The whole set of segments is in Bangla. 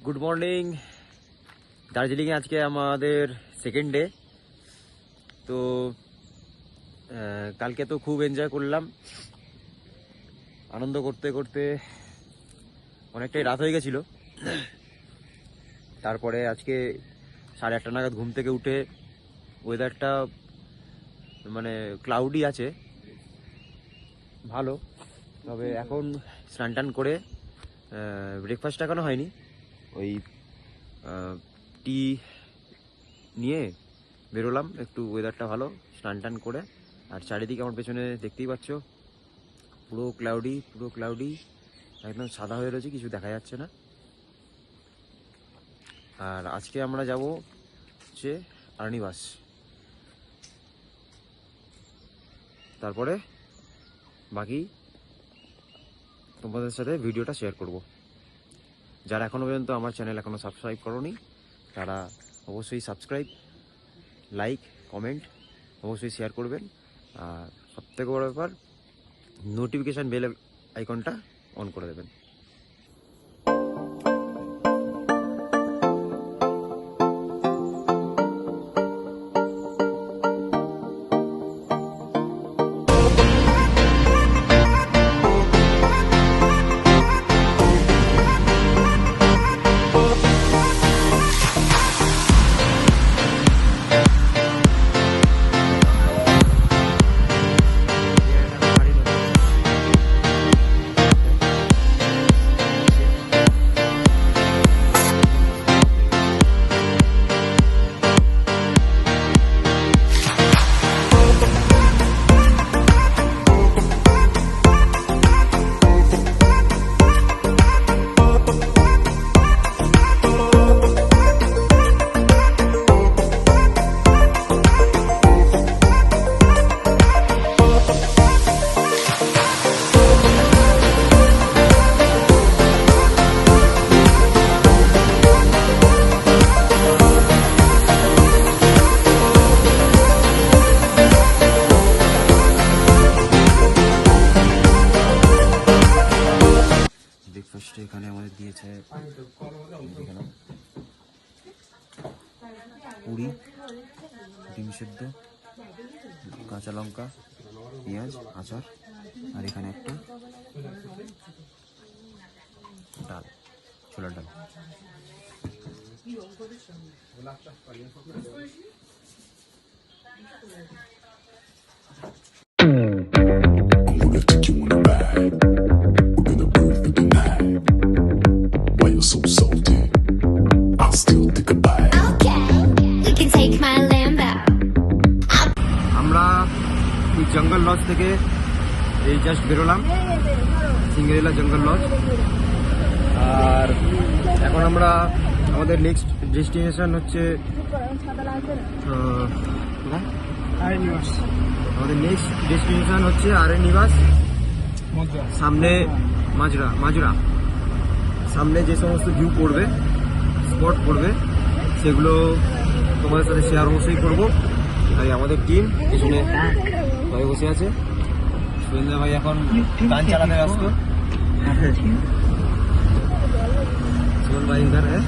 Good morning. দার্জিলিংয়ে আজকে আমাদের সেকেন্ড ডে। তো কালকে তো খুব এনজয় করলাম, আনন্দ করতে করতে অনেকটাই রাত হয়ে গেছিলো। তারপরে আজকে 8:30 নাগাদ ঘুম থেকে উঠে ওয়েদারটা মানে ক্লাউডি আছে, ভালো। তবে এখন স্নান টান করে ব্রেকফাস্ট এখনো হয়নি, ওই টি নিয়ে বেরোলাম। একটু ওয়েদারটা ভালো, স্নান টান করে। আর চারিদিকে আমার পেছনে দেখতেই পাচ্ছ পুরো ক্লাউডি, একদম সাদা হয়ে রয়েছে, কিছু দেখা যাচ্ছে না। আর আজকে আমরা যাব হচ্ছে আর্নিবাস, তারপরে বাকি তোমাদের সাথে ভিডিওটা শেয়ার করব। যারা এখনও পর্যন্ত আমার চ্যানেল এখনও সাবস্ক্রাইব করোনি তারা অবশ্যই সাবস্ক্রাইব, লাইক, কমেন্ট অবশ্যই শেয়ার করবেন। আর সবথেকে বড় ব্যাপার, নোটিফিকেশান বেল আইকনটা অন করে দেবেন। ব্রেকফাস্টে এখানে আমাদের দিয়েছে পুরি, ডিম সেদ্ধ, কাঁচা লঙ্কা, পেঁয়াজ, আচার, আর এখানে একটা ডাল, ছোলার ডাল। আমরা জঙ্গল লজ থেকে এই জাস্ট বেরোলাম, সিঙ্গারেলা জঙ্গল লজ। আর এখন আমরা আমাদের নেক্সট ডেস্টিনেশন হচ্ছে আর্নিবাস। সামনে মাজরা সামনে যে সমস্ত ভিউ পড়বে, স্পট পড়বে, সেগুলো তোমাদের সাথে শেয়ার অবশ্যই করবো। তাই আমাদের টিম পেছনে ভাই বসে আছে, সুরেন্দ্র ভাই এখন গান চালাতে ব্যস্ত। সুরেন্দ্র ভাই ইধার হ্যাঁ।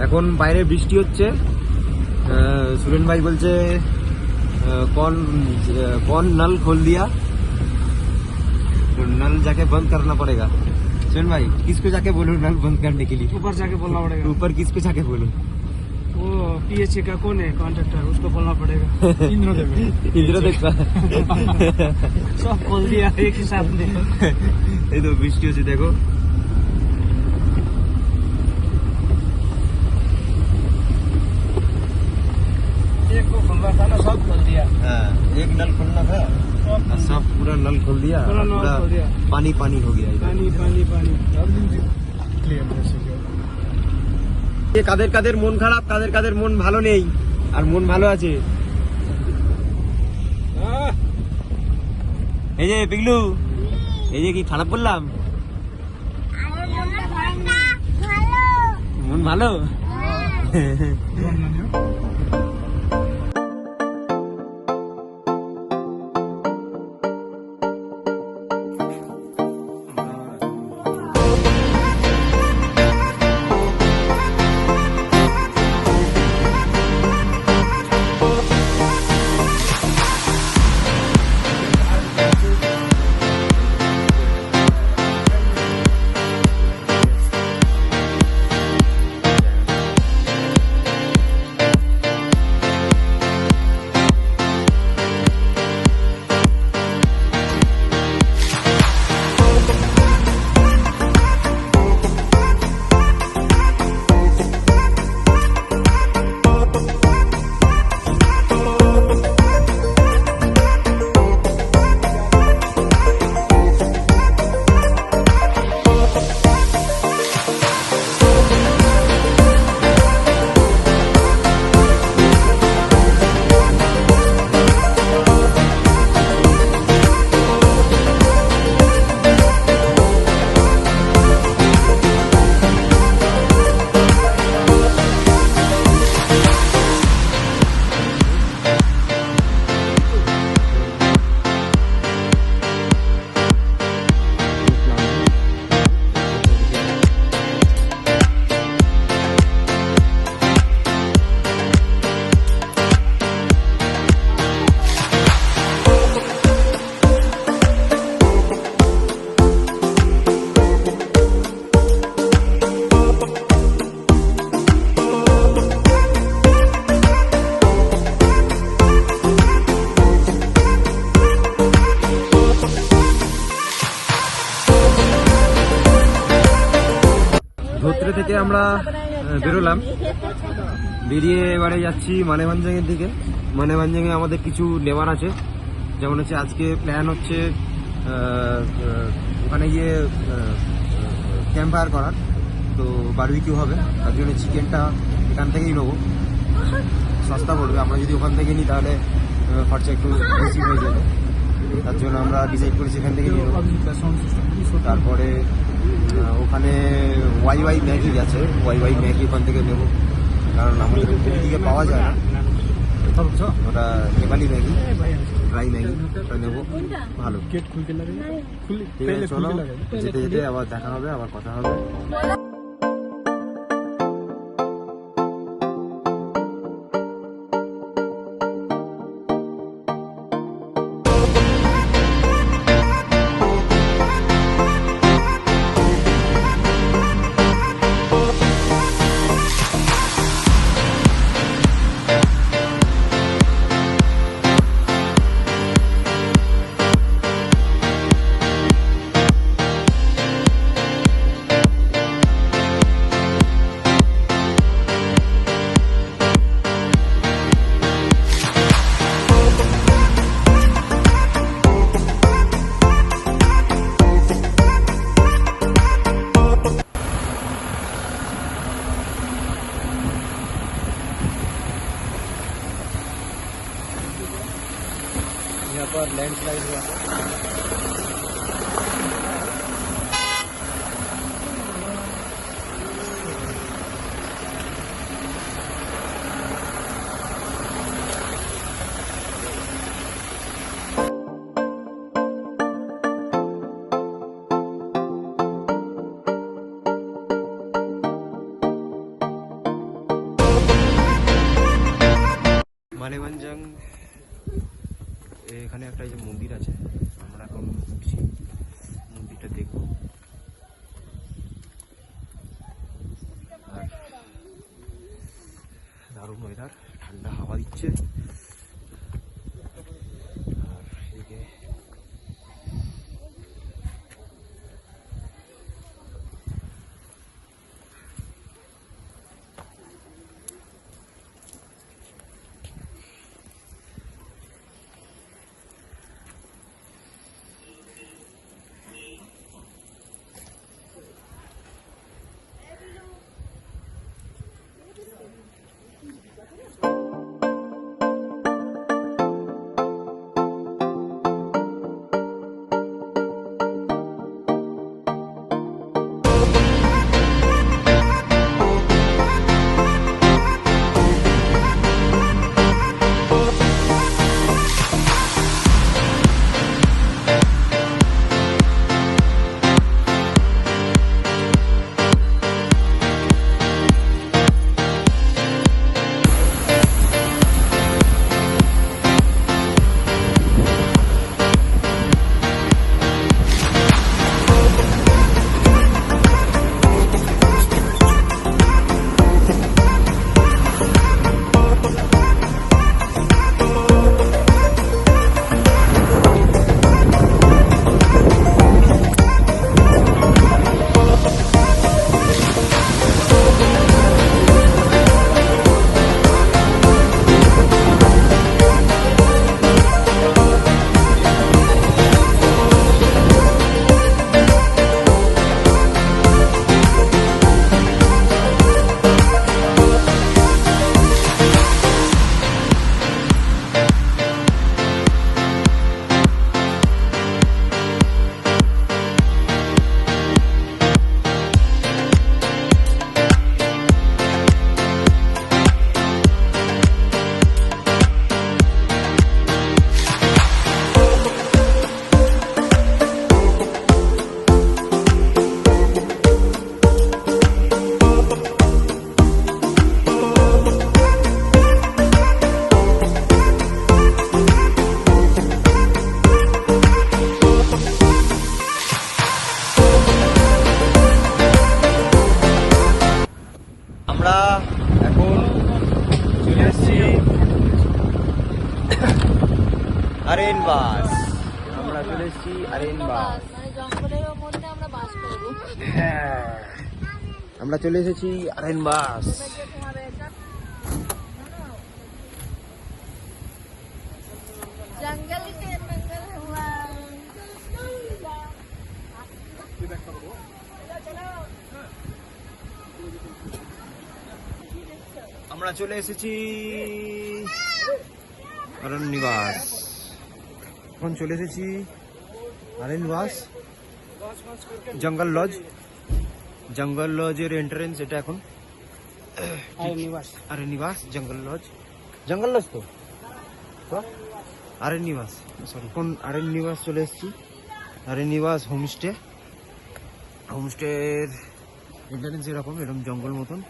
এখন বাইরে বৃষ্টি হচ্ছে। সুরেন ভাই বলছে कौन नल खोल दिया, तो नल जाके बंद करना पड़ेगा। सुरेन भाई किसको जाके बोलूं नल बंद करने के लिए? ऊपर जाके बोलना पड़ेगा। ऊपर किसको जाके बोलूं? वो पीएचए का कौन है कॉन्ट्रैक्टर, उसको बोलना पड़ेगा। इंद्रदेव का सब खोल दिया एक ही साथ में। এই তো বৃষ্টি হচ্ছে দেখো। एक को खुलना था ना, सब खोल दिया। हाँ, एक नल खोलना था और सब पूरा नल खोल दिया, पूरा नल पूरा खोल दिया। पानी पानी हो गया इधर। पानी पानी पानी এ কাদের কাদের মন খারাপ, কাদের কাদের মন ভালো নেই, আর মন ভালো আছে। এই যে পিগলু, এই যে কি খারাপ বললাম? মন ভালো। ধোত্রে থেকে আমরা বেরোলাম, বেরিয়ে এবারে যাচ্ছি মানেভাঞ্জাংয়ের দিকে। মানেভাঞ্জাংয়ে আমাদের কিছু নেওয়ার আছে, যেমন হচ্ছে আজকে প্ল্যান হচ্ছে ওখানে গিয়ে ক্যাম্প ফায়ার করার, তো বারবিকিউ হবে, তার জন্য চিকেনটা এখান থেকেই নেবো, সস্তা পড়বে। আমরা যদি ওখান থেকে নিই তাহলে খরচা একটু বেশি হয়ে যাবে, তার জন্য আমরা ডিসাইড করেছি এখান থেকে নিয়ে নেবো। তারপরে ওখানে ওয়াই ওয়াই ম্যাগি আছে, ওয়াই ওয়াই ম্যাগি ওখান থেকে নেবো, কারণ আমাদের দিকে পাওয়া যায় না, ওটা নেপালি ম্যাগি, ড্রাই ম্যাগি, ওটা নেবো, ভালো। ঠিক আছে, চলো যেতে যেতে আবার দেখা হবে, আবার কথা হবে। यहाँ पर लैंडस्लाइड हुआ था। মানেভাঞ্জাং এখানে একটা এই যে মন্দির আছে, আমরা এখন উঠছি, মন্দিরটা দেখবো। আর হচ্ছে। আর এদিকে আমরা এখন চলে এসেছি আরেন বাস। আমরা চলে এসেছি আরেন বাস। মানে জঙ্গলের মধ্যে আমরা বাস করবো। হ্যাঁ, আমরা চলে এসেছি আরেন বাস। जंगल के मंगल हुआ। আমরা চলে এসেছি আরেন নিবাস। এখন চলে এসেছি আরেন নিবাস জঙ্গল লজ। জঙ্গল লজের এন্ট্রেন্স এটা এখন। আরেন নিবাস জঙ্গল লজ। জঙ্গল লজ তো আরেন নিবাস, সরি, এখন আরেন নিবাস চলে এসেছি। আরেন নিবাস হোমস্টে। হোমস্টের এন্ট্রেন্স এরকম জঙ্গল মতন।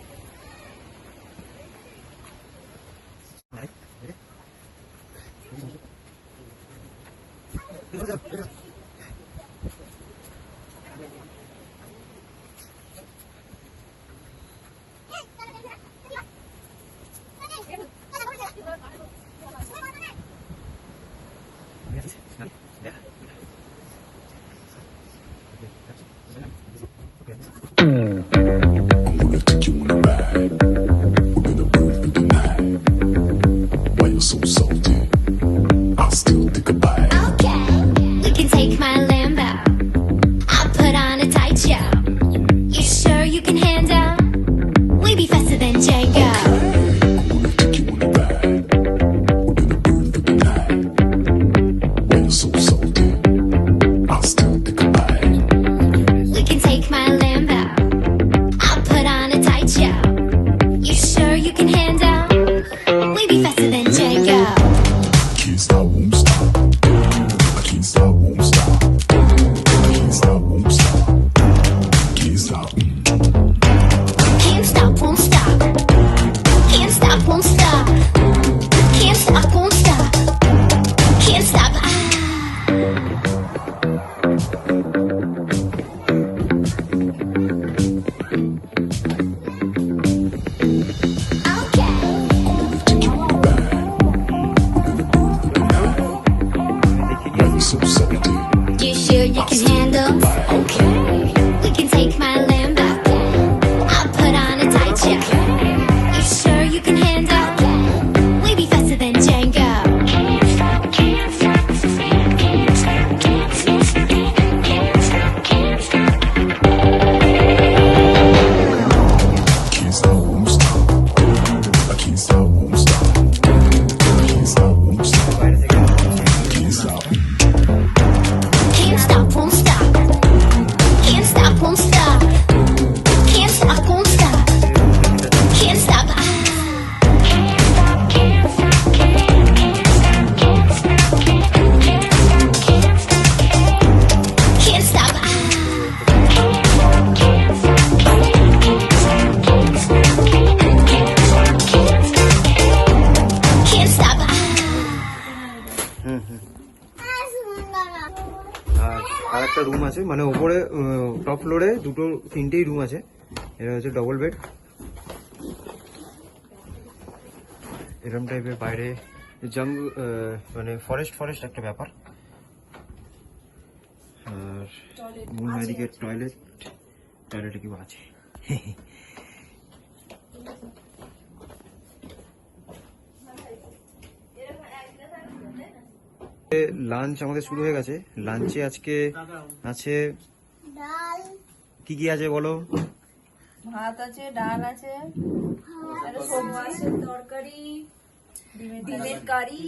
Why you so salty? I'll still think about it. Okay, you can take my Lambo. I'll put on a tight show. You sure you can handle? We be faster than Django. Take you on a ride. We're gonna burn for the night. Why you so salty? I'll still think about it. We can take একটা রুম আছে, মানে ওপরে টপ ফ্লোরে তিনটেই রুম আছে। এটা হচ্ছে ডবল বেড, এরকম টাইপের। বাইরে মানে ফরেস্ট একটা ব্যাপার। আর মনে হয় এদিকে টয়লেটে কি আছে। লাঞ্চ আমাদের শুরু হয়ে গেছে। লাঞ্চে আজকে আছে ডাল, কি কি আছে বলো? ভাত আছে, ডাল আছে, একটা সবজি আছে, তরকারি, ডিমের কারি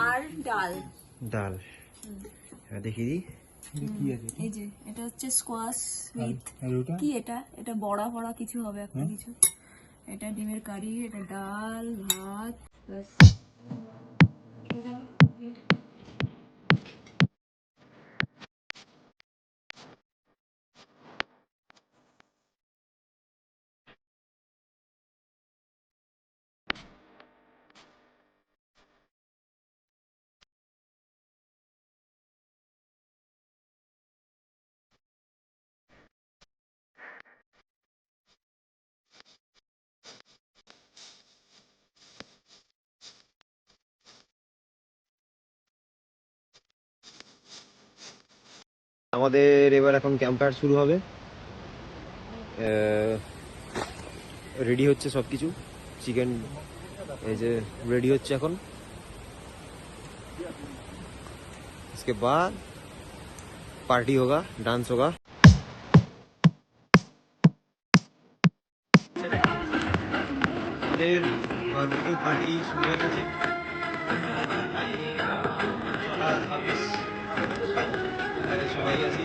আর ডাল। ডাল দেখি দিই। এই যে এটা হচ্ছে স্কোয়াশ উইথ কি এটা বড়া ফড়া কিছু হবে একটা কিছু। এটা ডিমের কারি, এটা ডাল, ভাত, ব্যাস। আমাদের এবার এখন ক্যাম্প ফায়ার শুরু হবে। রেডি হচ্ছে সবকিছু। চিকেন এই যে রেডি হচ্ছে এখন। इसके बाद पार्टी होगा, डांस होगा। पार्टी शुरू হয়ে গেছে। সবাই আছি